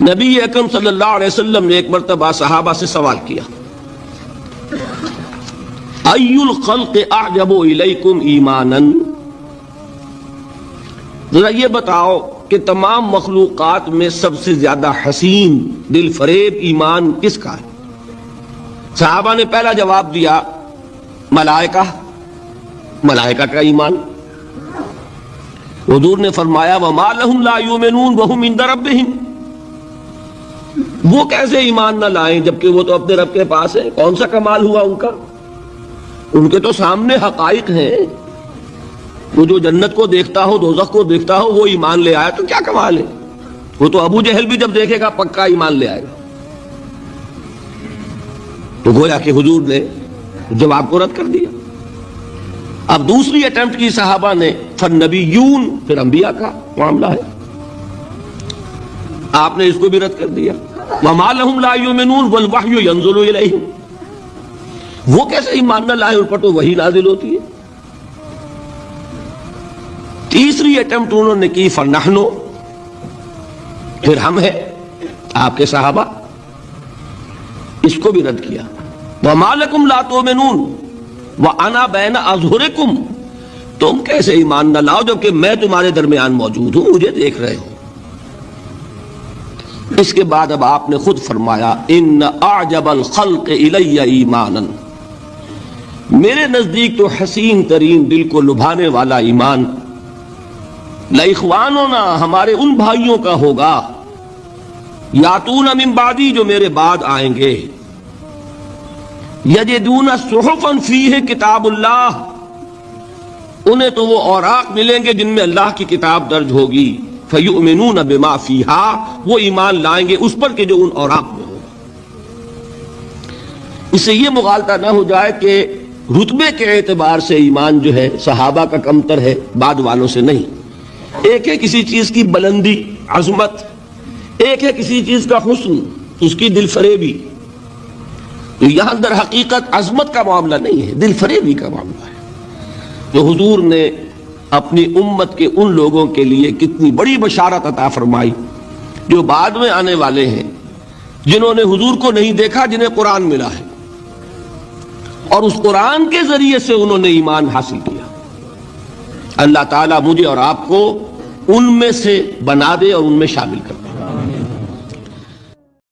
نبی اکرم صلی اللہ علیہ وسلم نے ایک مرتبہ صحابہ سے سوال کیا، ای الخلق اعجب الیکم ایمانا، ذرا یہ بتاؤ کہ تمام مخلوقات میں سب سے زیادہ حسین دل فریب ایمان کس کا ہے؟ صحابہ نے پہلا جواب دیا ملائکہ کا ایمان۔ حضور نے فرمایا وما لهم لا يؤمنون وهم عند ربهم، وہ کیسے ایمان نہ لائیں جبکہ وہ تو اپنے رب کے پاس ہے؟ کون سا کمال ہوا ان کا؟ ان کے تو سامنے حقائق ہیں، وہ جو جنت کو دیکھتا ہو دوزخ کو دیکھتا ہو وہ ایمان لے آیا تو کیا کمال ہے؟ وہ تو ابو جہل بھی جب دیکھے گا پکا ایمان لے آئے گا۔ تو گویا کہ حضور نے جواب کو رد کر دیا۔ اب دوسری اٹیمپٹ کی صحابہ نے، فالنبیون، پھر انبیاء کا معاملہ ہے، آپ نے اس کو بھی رد کر دیا۔ وما لهم لا يؤمنون والوحي ينزل اليهم، وہ کیسے ایمان نہ لائے، ان پر تو وحی نازل ہوتی ہے۔ تیسری اٹیمپٹ انہوں نے کی فنحنو، پھر ہم ہیں آپ کے صحابہ، اس کو بھی رد کیا۔ وما لكم لا تؤمنون وانا بین اظہرکم، تم کیسے ایمان نہ لاؤ جبکہ میں تمہارے درمیان موجود ہوں، مجھے دیکھ رہے ہو۔ اس کے بعد اب آپ نے خود فرمایا ان اعجب الخلق الی ایمانا، میرے نزدیک تو حسین ترین دل کو لبھانے والا ایمان لاخواننا، ہمارے ان بھائیوں کا ہوگا، یاتون من بعدی، جو میرے بعد آئیں گے، یجدون صحفا فیہ کتاب اللہ، انہیں تو وہ اوراق ملیں گے جن میں اللہ کی کتاب درج ہوگی، فیؤمنون بما فیہا، وہ ایمان لائیں گے اس پر کہ جو ان اوراق میں ہوگا۔ اس سے یہ مغالطہ نہ ہو جائے کہ رتبے کے اعتبار سے ایمان جو ہے صحابہ کا کمتر ہے بعد والوں سے، نہیں۔ ایک ہے کسی چیز کی بلندی عظمت، ایک ہے کسی چیز کا حسن، اس کی دل فریبی۔ تو یہاں در حقیقت عظمت کا معاملہ نہیں ہے، دل فریبی کا معاملہ ہے۔ تو حضور نے اپنی امت کے ان لوگوں کے لیے کتنی بڑی بشارت عطا فرمائی جو بعد میں آنے والے ہیں، جنہوں نے حضور کو نہیں دیکھا، جنہیں قرآن ملا ہے، اور اس قرآن کے ذریعے سے انہوں نے ایمان حاصل کیا۔ اللہ تعالیٰ مجھے اور آپ کو ان میں سے بنا دے اور ان میں شامل کر دے۔